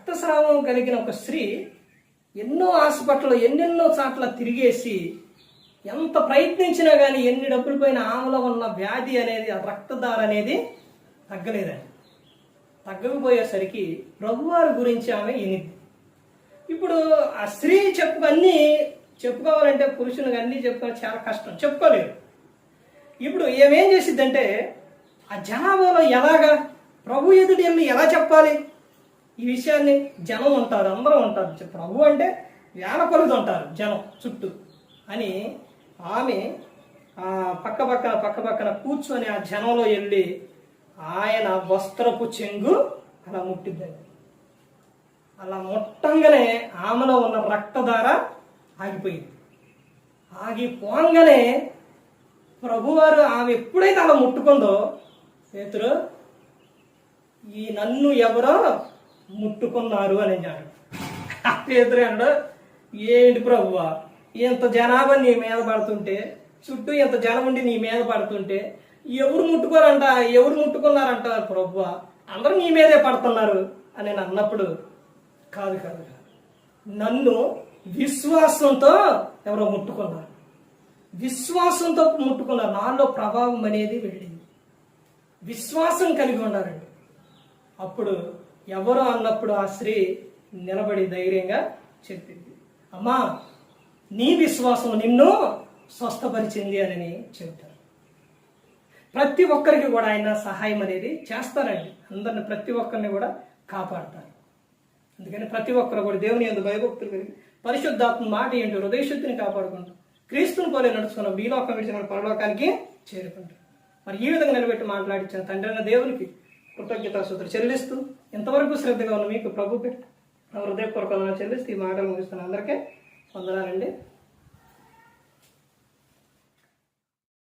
రక్తస్రావం కలిగిన ఒక స్త్రీ ఎన్నో హాస్పిటల్ ఎన్నెన్నో చోట్ల తిరిగేసి ఎంత ప్రయత్నించినా కానీ ఎన్ని డబ్బులు పోయిన ఆమెలో ఉన్న వ్యాధి అనేది ఆ రక్తదార అనేది తగ్గలేదండి. తగ్గకపోయేసరికి ప్రభువారి గురించి ఆమె ఎనిది. ఇప్పుడు ఆ స్త్రీ అన్నీ చెప్పుకోవాలంటే పురుషునికి అన్నీ చెప్పుకోవాలి చాలా కష్టం, చెప్పుకోలేరు. ఇప్పుడు ఏమేం చేసిద్దంటే ఆ జనాభాలో ఎలాగా ప్రభు ఎదుటి వెళ్ళి ఎలా చెప్పాలి ఈ విషయాన్ని? జనం ఉంటారు, అందరూ ఉంటారు, ప్రభు అంటే వేల కొలది ఉంటారు జనం చుట్టూ అని ఆమె పక్క పక్కన కూర్చొని ఆ జనంలో వెళ్ళి ఆయన వస్త్రపు చెంగు అలా ముట్టిద్దండి. అలా ముట్టంగానే ఆమెలో ఉన్న రక్తధార ఆగిపోయింది. ఆగిపోగానే ప్రభువారు ఆమె ఎప్పుడైతే అలా ముట్టుకుందో, పేతురు ఈ నన్ను ఎవరో ముట్టుకున్నారు అని అన్నాడు. పేతురు అన్నాడు, ఏంటి ప్రభువా, ఇంత జనాభా నీ మీద పడుతుంటే, చుట్టూ ఇంత జనం ఉండి నీ మీద పడుతుంటే ఎవరు ముట్టుకున్నారంట ప్రభువా, అందరూ నీ మీదే పడుతున్నారు అని నేను అన్నప్పుడు, కాదు నన్ను విశ్వాసంతో ఎవరో ముట్టుకున్నారు, విశ్వాసంతో ముట్టుకున్నారు, నాలో ప్రభావం అనేది వెళ్ళింది, విశ్వాసం కలిగి ఉన్నారండి. అప్పుడు ఎవరో అన్నప్పుడు ఆ స్త్రీ నిలబడి ధైర్యంగా చెప్పింది, అమ్మా నీ విశ్వాసం నిన్ను స్వస్థపరిచింది అని చెబుతారు. ప్రతి ఒక్కరికి కూడా ఆయన సహాయం అనేది చేస్తారండి. అందరిని ప్రతి ఒక్కరిని కూడా కాపాడతారు. అందుకని ప్రతి ఒక్కరు కూడా దేవుని యందు భయభక్తులు కలిగి పరిశుద్ధాత్మ మాట ఏంటో హృదయశుద్ధిని కాపాడుకుంటారు. క్రీస్తుని పోలే నడుచుకున్న ఈ లోకం విడిచిన పరలోకానికి చేరుకుంటారు. మరి ఈ విధంగా నిలబెట్టి మాట్లాడించిన తండ్రి అన్న దేవునికి కృతజ్ఞతాస్తుతులు చెల్లిస్తూ ఇంతవరకు శ్రద్ధగా ఉన్న మీకు ప్రభు హృదయపూర్వకంగా చెల్లిస్తూ ఈ మాటలు ముగిస్తున్న అందరికీ వందనాలండి.